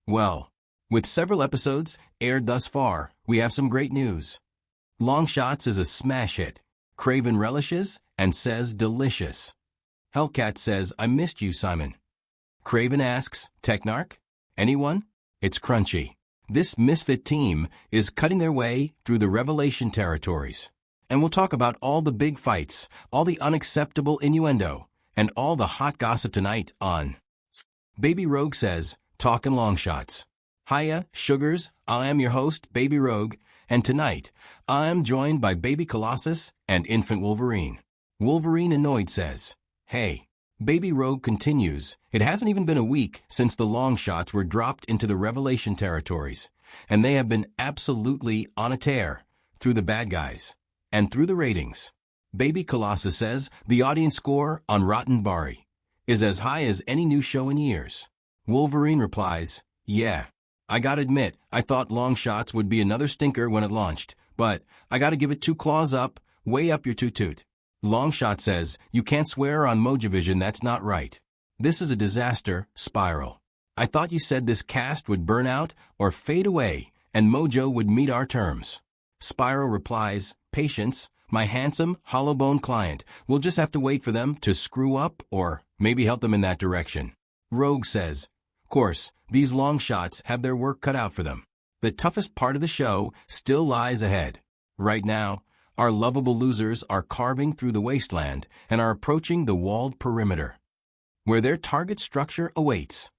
Well, with several episodes aired thus far, we have some great news. Longshots is a smash hit. Craven relishes and says delicious. Hellcat says, I missed you, Simon. Craven asks, Technarch? Anyone? It's crunchy. This misfit team is cutting their way through the Revelation territories. And we'll talk about all the big fights, all the unacceptable innuendo, and all the hot gossip tonight on Baby Rogue Says, Talkin' Longshots. Hiya, sugars, I am your host, Baby Rogue, and tonight, I am joined by Baby Colossus and Infant Wolverine. Wolverine annoyed says, Hey. Baby Rogue continues, it hasn't even been a week since the Longshots were dropped into the Revelation territories, and they have been absolutely on a tear through the bad guys and through the ratings. Baby Colossus says the audience score on Rotten Bari is as high as any new show in years. Wolverine replies, Yeah, I gotta admit, I thought Longshots would be another stinker when it launched, but I gotta give it 2 claws up, way up your toot-toot. Longshot says, you can't swear on Mojovision, that's not right. This is a disaster, Spiral. I thought you said this cast would burn out or fade away, and Mojo would meet our terms. Spiral replies, Patience, my handsome, hollow-bone client. We'll just have to wait for them to screw up or maybe help them in that direction. Rogue says, Course, these Longshots have their work cut out for them. The toughest part of the show still lies ahead. Right now, our lovable losers are carving through the wasteland and are approaching the walled perimeter, where their target structure awaits.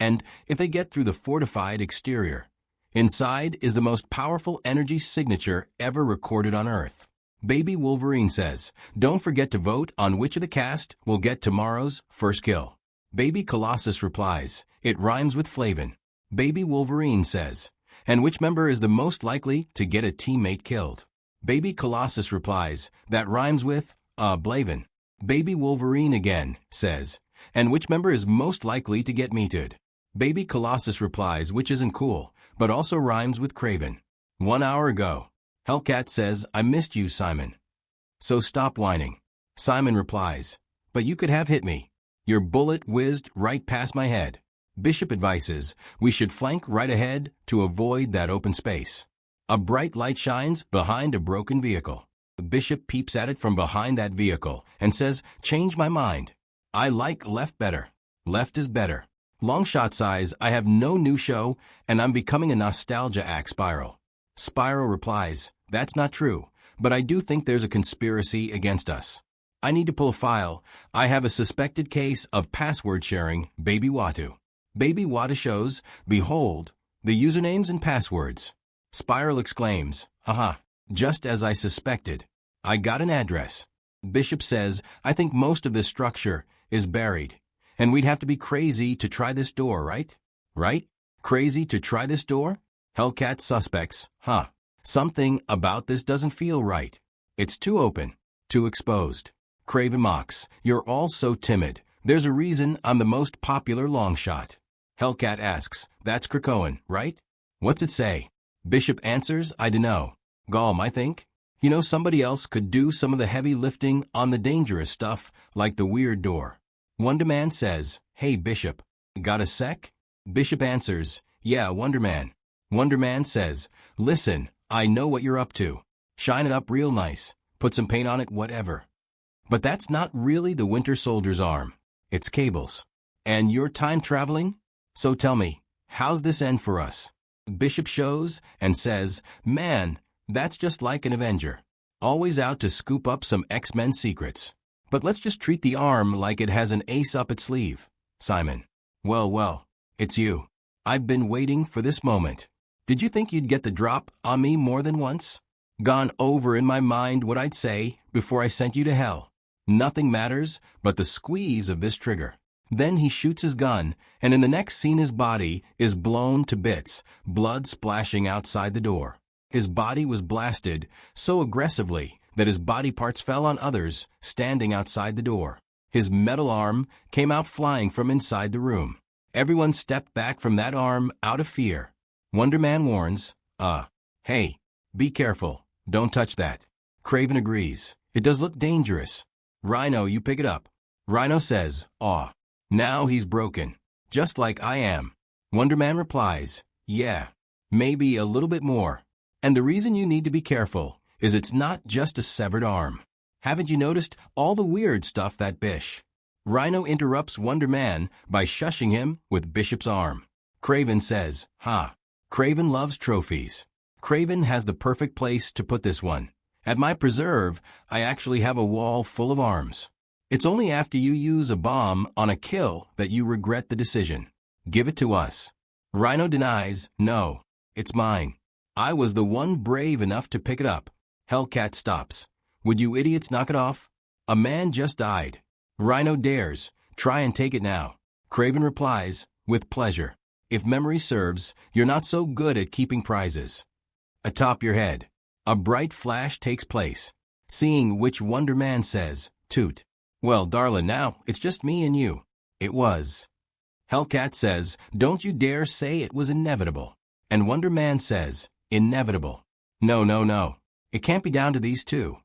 And if they get through the fortified exterior, inside is the most powerful energy signature ever recorded on Earth. Baby Wolverine says, Don't forget to vote on which of the cast will get tomorrow's first kill. Baby Colossus replies, It rhymes with Flavin. Baby Wolverine says, And which member is the most likely to get a teammate killed? Baby Colossus replies, That rhymes with, Blavin. Baby Wolverine again says, And which member is most likely to get meted? Baby Colossus replies, Which isn't cool, but also rhymes with Craven. 1 hour ago, Hellcat says, I missed you, Simon. So stop whining. Simon replies, But you could have hit me. Your bullet whizzed right past my head. Bishop advises, we should flank right ahead to avoid that open space. A bright light shines behind a broken vehicle. The Bishop peeps at it from behind that vehicle and says, Change my mind. I like left better. Left is better. Longshot sighs, I have no new show and I'm becoming a nostalgia act, Spiral. Spiral replies, That's not true, but I do think there's a conspiracy against us. I need to pull a file. I have a suspected case of password sharing, Baby Watu. Baby Watu shows, Behold, the usernames and passwords. Spiral exclaims, Haha, just as I suspected. I got an address. Bishop says, I think most of this structure is buried, and we'd have to be crazy to try this door, right? Right? Crazy to try this door? Hellcat suspects, Something about this doesn't feel right. It's too open, too exposed. Craven mocks, You're all so timid. There's a reason I'm the most popular Longshot. Hellcat asks, That's Krakoan, right? What's it say? Bishop answers, I dunno. Golm, I think. Somebody else could do some of the heavy lifting on the dangerous stuff, like the weird door. Wonder Man says, Hey Bishop, got a sec? Bishop answers, Yeah, Wonder Man. Wonder Man says, Listen, I know what you're up to. Shine it up real nice. Put some paint on it, whatever. But that's not really the Winter Soldier's arm. It's cables. And you're time traveling? So tell me, how's this end for us? Bishop shows and says, Man, that's just like an Avenger. Always out to scoop up some X-Men secrets. But let's just treat the arm like it has an ace up its sleeve. Simon. Well, it's you. I've been waiting for this moment. Did you think you'd get the drop on me more than once? Gone over in my mind what I'd say before I sent you to hell. Nothing matters but the squeeze of this trigger. Then he shoots his gun, and in the next scene his body is blown to bits, blood splashing outside the door. His body was blasted so aggressively that his body parts fell on others standing outside the door. His metal arm came out flying from inside the room. Everyone stepped back from that arm out of fear. Wonder Man warns, Hey, be careful, don't touch that. Craven agrees. It does look dangerous. Rhino, you pick it up. Rhino says, Aw. Now he's broken. Just like I am. Wonder Man replies, yeah, maybe a little bit more. And the reason you need to be careful is it's not just a severed arm. Haven't you noticed all the weird stuff that Bish? Rhino interrupts Wonder Man by shushing him with Bishop's arm. Kraven says, Kraven loves trophies. Kraven has the perfect place to put this one. At my preserve, I actually have a wall full of arms. It's only after you use a bomb on a kill that you regret the decision. Give it to us. Rhino denies, no, it's mine. I was the one brave enough to pick it up. Hellcat stops. Would you idiots knock it off? A man just died. Rhino dares, try and take it now. Kraven replies, with pleasure. If memory serves, you're not so good at keeping prizes. Atop your head, a bright flash takes place. Seeing which Wonder Man says, toot. Well, darling, now it's just me and you. It was. Hellcat says, don't you dare say it was inevitable. And Wonder Man says, inevitable. No. It can't be down to these two.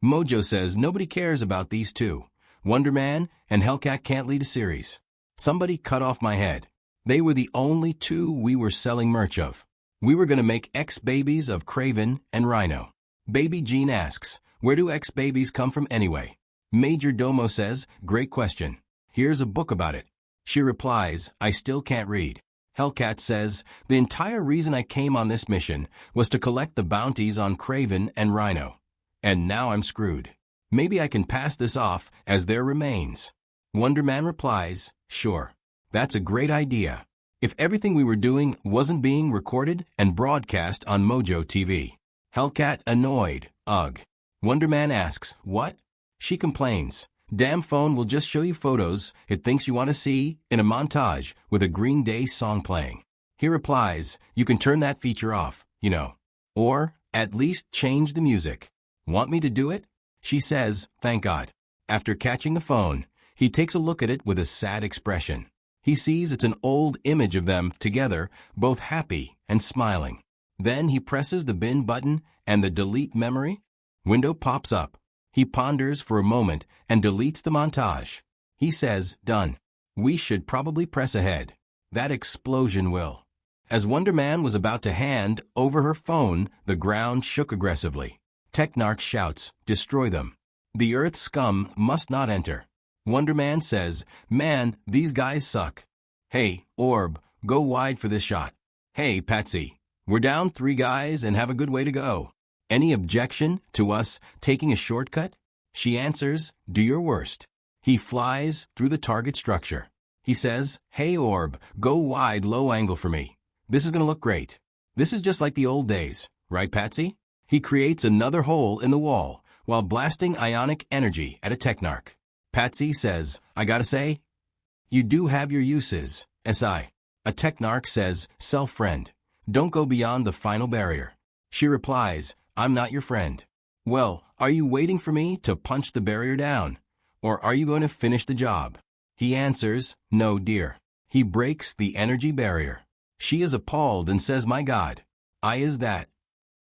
Mojo says nobody cares about these two. Wonder Man and Hellcat can't lead a series. Somebody cut off my head. They were the only two we were selling merch of. We were going to make X-Babies of Kraven and Rhino. Baby Jean asks, where do X-Babies come from anyway? Major Domo says, great question. Here's a book about it. She replies, I still can't read. Hellcat says, the entire reason I came on this mission was to collect the bounties on Kraven and Rhino. And now I'm screwed. Maybe I can pass this off as their remains. Wonder Man replies, sure. That's a great idea. If everything we were doing wasn't being recorded and broadcast on Mojo TV. Hellcat annoyed, ugh. Wonder Man asks, what? She complains, damn phone will just show you photos it thinks you want to see in a montage with a Green Day song playing. He replies, you can turn that feature off, you know. Or, at least change the music. Want me to do it? She says, thank God. After catching the phone, he takes a look at it with a sad expression. He sees it's an old image of them together, both happy and smiling. Then he presses the bin button and the delete memory window pops up. He ponders for a moment and deletes the montage. He says, done. We should probably press ahead. That explosion will. As Wonder Man was about to hand over her phone, the ground shook aggressively. Technarch shouts, destroy them. The Earth scum must not enter. Wonder Man says, man, these guys suck. Hey, Orb, go wide for this shot. Hey, Patsy, we're down 3 guys and have a good way to go. Any objection to us taking a shortcut? She answers, do your worst. He flies through the target structure. He says, hey, Orb, go wide low angle for me. This is going to look great. This is just like the old days, right, Patsy? He creates another hole in the wall while blasting ionic energy at a Technarch. Patsy says, I gotta say, you do have your uses, SI. A Technarch says, self-friend, don't go beyond the final barrier. She replies, I'm not your friend. Well, are you waiting for me to punch the barrier down? Or are you going to finish the job? He answers, no, dear. He breaks the energy barrier. She is appalled and says, my God, is that?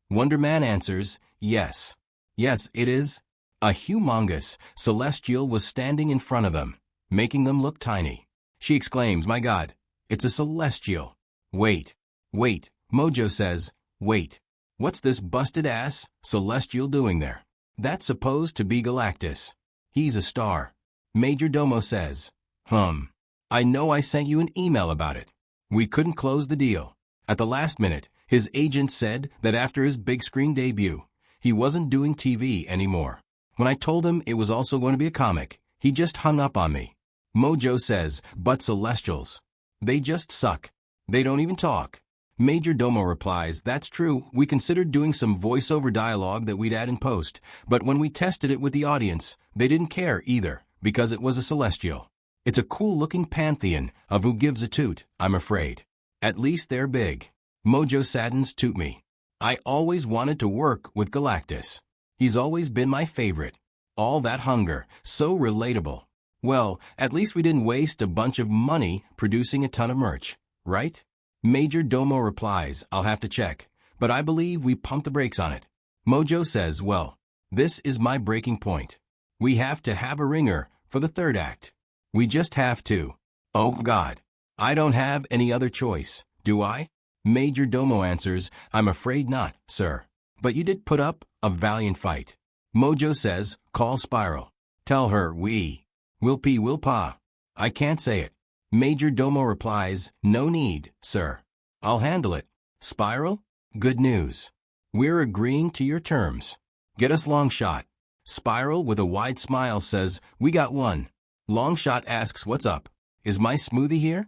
Wonder Man answers, yes. Yes, it is. A humongous celestial was standing in front of them, making them look tiny. She exclaims, my God, it's a celestial. Wait. Mojo says, wait. What's this busted-ass celestial doing there? That's supposed to be Galactus. He's a star. Major Domo says, I know I sent you an email about it. We couldn't close the deal. At the last minute, his agent said that after his big screen debut, he wasn't doing TV anymore. When I told him it was also going to be a comic, he just hung up on me. Mojo says, but Celestials. They just suck. They don't even talk. Major Domo replies, that's true, we considered doing some voiceover dialogue that we'd add in post, but when we tested it with the audience, they didn't care either, because it was a Celestial. It's a cool-looking pantheon of who gives a toot, I'm afraid. At least they're big. Mojo saddens toot me. I always wanted to work with Galactus. He's always been my favorite. All that hunger, so relatable. Well, at least we didn't waste a bunch of money producing a ton of merch, right? Major Domo replies, I'll have to check, but I believe we pumped the brakes on it. Mojo says, well, this is my breaking point. We have to have a ringer for the 3rd act. We just have to. Oh God. I don't have any other choice, do I? Major Domo answers, I'm afraid not, sir. But you did put up a valiant fight. Mojo says, call Spiral. Tell her will pa. I can't say it. Major Domo replies, no need, sir. I'll handle it. Spiral? Good news. We're agreeing to your terms. Get us Longshot. Spiral, with a wide smile, says, we got one. Longshot asks, what's up? Is my smoothie here?